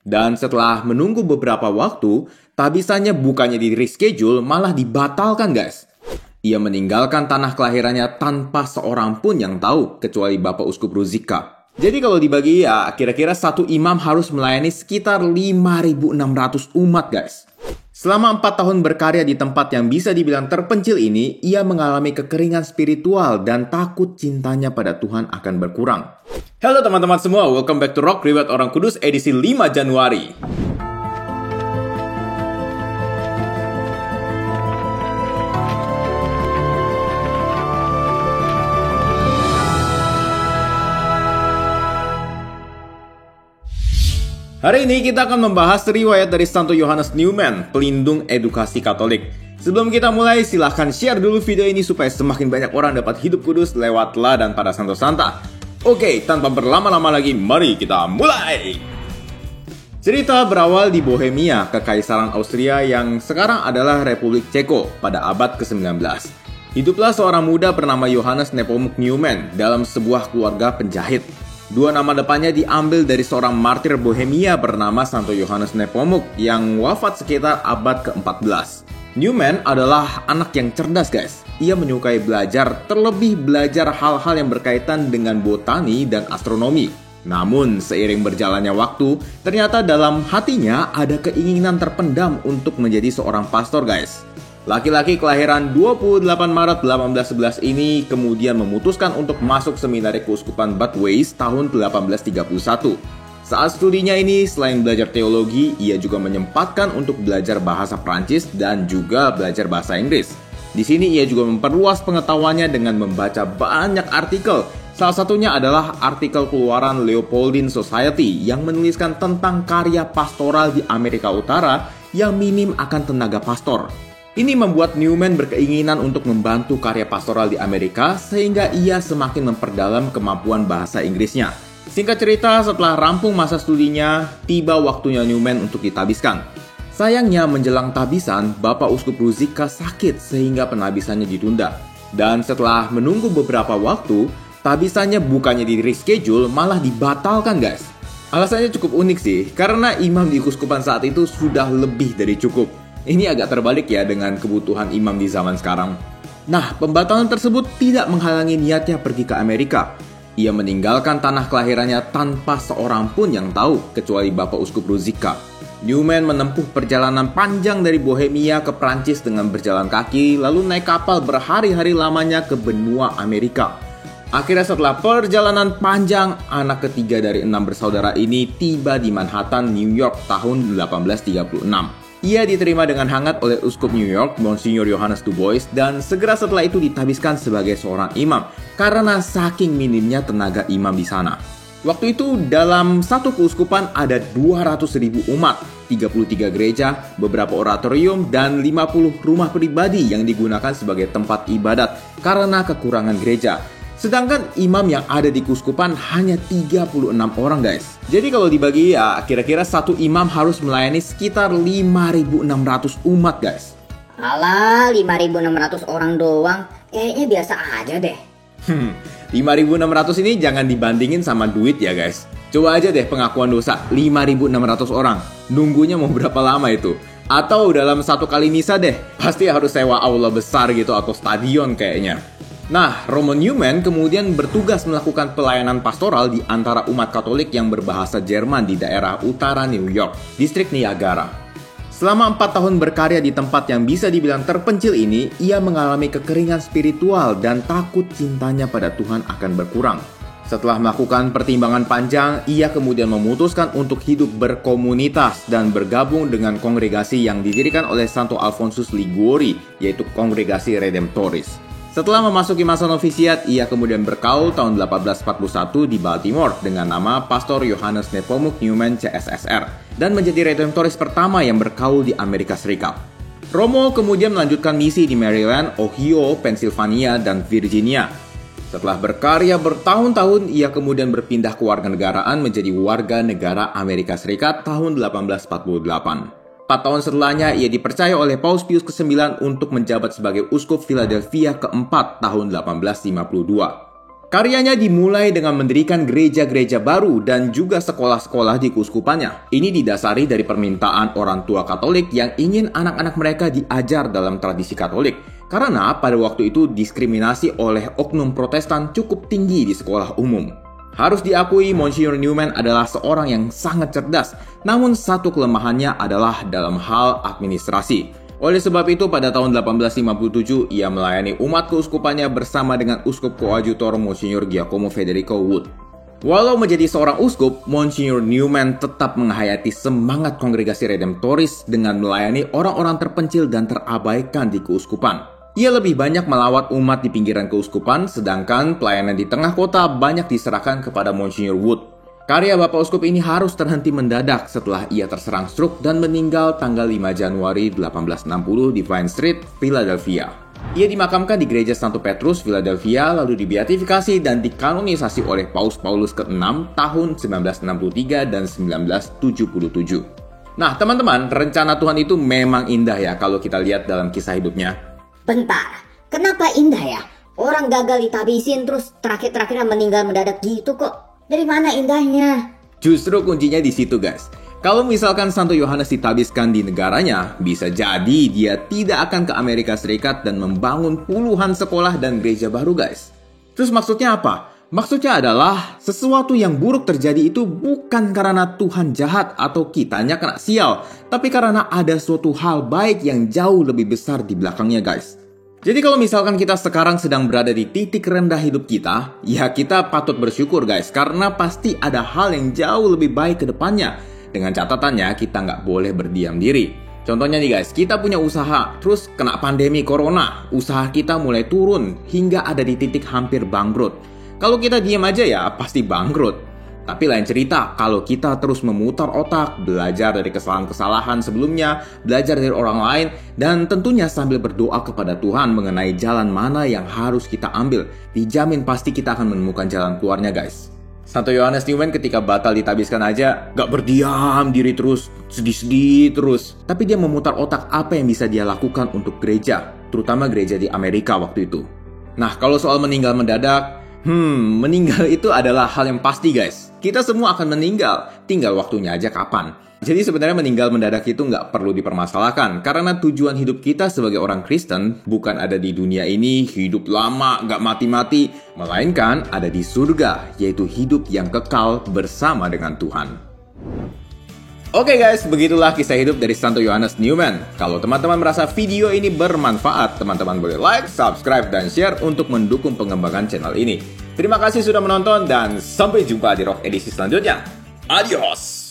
Dan setelah menunggu beberapa waktu, tabisannya bukannya di reschedule, malah dibatalkan guys. Ia meninggalkan tanah kelahirannya tanpa seorang pun yang tahu, kecuali Bapak Uskup Ruzicka. Jadi kalau dibagi ya, kira-kira satu imam harus melayani sekitar 5.600 umat guys. Selama 4 tahun berkarya di tempat yang bisa dibilang terpencil ini, ia mengalami kekeringan spiritual dan takut cintanya pada Tuhan akan berkurang. Halo teman-teman semua, welcome back to Rock Riwayat Orang Kudus edisi 5 Januari. Hari ini kita akan membahas riwayat dari Santo Yohanes Newman, pelindung edukasi Katolik. Sebelum kita mulai, silahkan share dulu video ini supaya semakin banyak orang dapat hidup kudus lewat teladan para Santo Santa. Oke, tanpa berlama-lama lagi, mari kita mulai! Cerita berawal di Bohemia, Kekaisaran Austria yang sekarang adalah Republik Ceko pada abad ke-19. Hiduplah seorang muda bernama Johannes Nepomuk Newman dalam sebuah keluarga penjahit. Dua nama depannya diambil dari seorang martir Bohemia bernama Santo Yohanes Nepomuk yang wafat sekitar abad ke-14. Newman adalah anak yang cerdas guys. Ia menyukai belajar, terlebih belajar hal-hal yang berkaitan dengan botani dan astronomi. Namun seiring berjalannya waktu, ternyata dalam hatinya ada keinginan terpendam untuk menjadi seorang pastor guys. Laki-laki kelahiran 28 Maret 1811 ini kemudian memutuskan untuk masuk seminari keuskupan Bad Weiss tahun 1831. Saat studinya ini, selain belajar teologi, ia juga menyempatkan untuk belajar bahasa Prancis dan juga belajar bahasa Inggris. Di sini ia juga memperluas pengetahuannya dengan membaca banyak artikel. Salah satunya adalah artikel keluaran Leopoldine Society yang menuliskan tentang karya pastoral di Amerika Utara yang minim akan tenaga pastor. Ini membuat Newman berkeinginan untuk membantu karya pastoral di Amerika sehingga ia semakin memperdalam kemampuan bahasa Inggrisnya. Singkat cerita, setelah rampung masa studinya, tiba waktunya Newman untuk ditabiskan. Sayangnya menjelang tabisan, Bapak Uskup Ruzicka sakit sehingga penabisannya ditunda. Dan setelah menunggu beberapa waktu, tabisannya bukannya di reschedule malah dibatalkan guys. Alasannya cukup unik sih, karena imam di keuskupan saat itu sudah lebih dari cukup. Ini agak terbalik ya dengan kebutuhan imam di zaman sekarang. Nah, pembatalan tersebut tidak menghalangi niatnya pergi ke Amerika. Ia meninggalkan tanah kelahirannya tanpa seorang pun yang tahu, kecuali Bapak Uskup Ruzicka. Newman menempuh perjalanan panjang dari Bohemia ke Prancis dengan berjalan kaki, lalu naik kapal berhari-hari lamanya ke benua Amerika. Akhirnya setelah perjalanan panjang, anak ketiga dari 6 bersaudara ini tiba di Manhattan, New York tahun 1836. Ia diterima dengan hangat oleh Uskup New York, Monsignor Johannes Du Bois, dan segera setelah itu ditabiskan sebagai seorang imam, karena saking minimnya tenaga imam di sana. Waktu itu, dalam satu keuskupan ada 200.000 umat, 33 gereja, beberapa oratorium, dan 50 rumah pribadi yang digunakan sebagai tempat ibadat karena kekurangan gereja. Sedangkan imam yang ada di keuskupan hanya 36 orang guys. Jadi kalau dibagi ya, kira-kira satu imam harus melayani sekitar 5.600 umat guys. Alah, 5.600 orang doang, kayaknya biasa aja deh. 5.600 ini jangan dibandingin sama duit ya guys. Coba aja deh pengakuan dosa, 5.600 orang. Nunggunya mau berapa lama itu? Atau dalam satu kali misa deh, pasti harus sewa aula besar gitu atau stadion kayaknya. Nah, Romo Newman kemudian bertugas melakukan pelayanan pastoral di antara umat Katolik yang berbahasa Jerman di daerah utara New York, distrik Niagara. Selama 4 tahun berkarya di tempat yang bisa dibilang terpencil ini, ia mengalami kekeringan spiritual dan takut cintanya pada Tuhan akan berkurang. Setelah melakukan pertimbangan panjang, ia kemudian memutuskan untuk hidup berkomunitas dan bergabung dengan kongregasi yang didirikan oleh Santo Alfonsus Liguori, yaitu Kongregasi Redemptoris. Setelah memasuki masa novisiat, ia kemudian bergaul tahun 1841 di Baltimore dengan nama Pastor Johannes Nepomuk Newman CSSR dan menjadi redemptoris pertama yang bergaul di Amerika Serikat. Romo kemudian melanjutkan misi di Maryland, Ohio, Pennsylvania, dan Virginia. Setelah berkarya bertahun-tahun, ia kemudian berpindah kewarganegaraan menjadi warga negara Amerika Serikat tahun 1848. 4 tahun setelahnya, ia dipercaya oleh Paus Pius ke-9 untuk menjabat sebagai Uskup Philadelphia keempat tahun 1852. Karyanya dimulai dengan mendirikan gereja-gereja baru dan juga sekolah-sekolah di keuskupannya. Ini didasari dari permintaan orang tua Katolik yang ingin anak-anak mereka diajar dalam tradisi Katolik. Karena pada waktu itu diskriminasi oleh oknum Protestan cukup tinggi di sekolah umum. Harus diakui Monsignor Newman adalah seorang yang sangat cerdas, namun satu kelemahannya adalah dalam hal administrasi. Oleh sebab itu, pada tahun 1857, ia melayani umat keuskupannya bersama dengan uskup koadjutor Monsignor Giacomo Federico Wood. Walau menjadi seorang uskup, Monsignor Newman tetap menghayati semangat kongregasi redemptoris dengan melayani orang-orang terpencil dan terabaikan di keuskupan. Ia lebih banyak melawat umat di pinggiran keuskupan, sedangkan pelayanan di tengah kota banyak diserahkan kepada Monsignor Wood. Karya Bapak Uskup ini harus terhenti mendadak setelah ia terserang stroke dan meninggal tanggal 5 Januari 1860 di Vine Street, Philadelphia. Ia dimakamkan di Gereja Santo Petrus, Philadelphia, lalu dibeatifikasi dan dikanonisasi oleh Paus Paulus ke-6 tahun 1963 dan 1977. Nah, teman-teman, rencana Tuhan itu memang indah ya kalau kita lihat dalam kisah hidupnya. Bentar, kenapa indah ya? Orang gagal ditabisin terus terakhir-terakhirnya meninggal mendadak gitu kok. Dari mana indahnya? Justru kuncinya di situ, guys. Kalau misalkan Santo Yohanes ditabiskan di negaranya, bisa jadi dia tidak akan ke Amerika Serikat dan membangun puluhan sekolah dan gereja baru, guys. Terus maksudnya apa? Maksudnya adalah sesuatu yang buruk terjadi itu bukan karena Tuhan jahat atau kitanya kena sial, tapi karena ada suatu hal baik yang jauh lebih besar di belakangnya, guys. Jadi kalau misalkan kita sekarang sedang berada di titik rendah hidup kita, ya kita patut bersyukur, guys, karena pasti ada hal yang jauh lebih baik ke depannya. Dengan catatannya, kita nggak boleh berdiam diri. Contohnya nih guys, kita punya usaha, terus kena pandemi corona, usaha kita mulai turun hingga ada di titik hampir bangkrut. Kalau kita diam aja ya pasti bangkrut. Tapi lain cerita kalau kita terus memutar otak, belajar dari kesalahan-kesalahan sebelumnya, belajar dari orang lain, dan tentunya sambil berdoa kepada Tuhan mengenai jalan mana yang harus kita ambil. Dijamin pasti kita akan menemukan jalan keluarnya, guys. Santo Yohanes Newman ketika batal ditabiskan aja gak berdiam diri terus, sedih-sedih terus. Tapi dia memutar otak apa yang bisa dia lakukan untuk gereja, terutama gereja di Amerika waktu itu. Nah, kalau soal meninggal mendadak, meninggal itu adalah hal yang pasti, guys. Kita semua akan meninggal, tinggal waktunya aja kapan. Jadi sebenarnya meninggal mendadak itu nggak perlu dipermasalahkan, karena tujuan hidup kita sebagai orang Kristen bukan ada di dunia ini hidup lama, nggak mati-mati, melainkan ada di surga, yaitu hidup yang kekal bersama dengan Tuhan. Oke guys, begitulah kisah hidup dari Santo Yohanes Newman. Kalau teman-teman merasa video ini bermanfaat, teman-teman boleh like, subscribe, dan share untuk mendukung pengembangan channel ini. Terima kasih sudah menonton dan sampai jumpa di Rock edisi selanjutnya. Adios!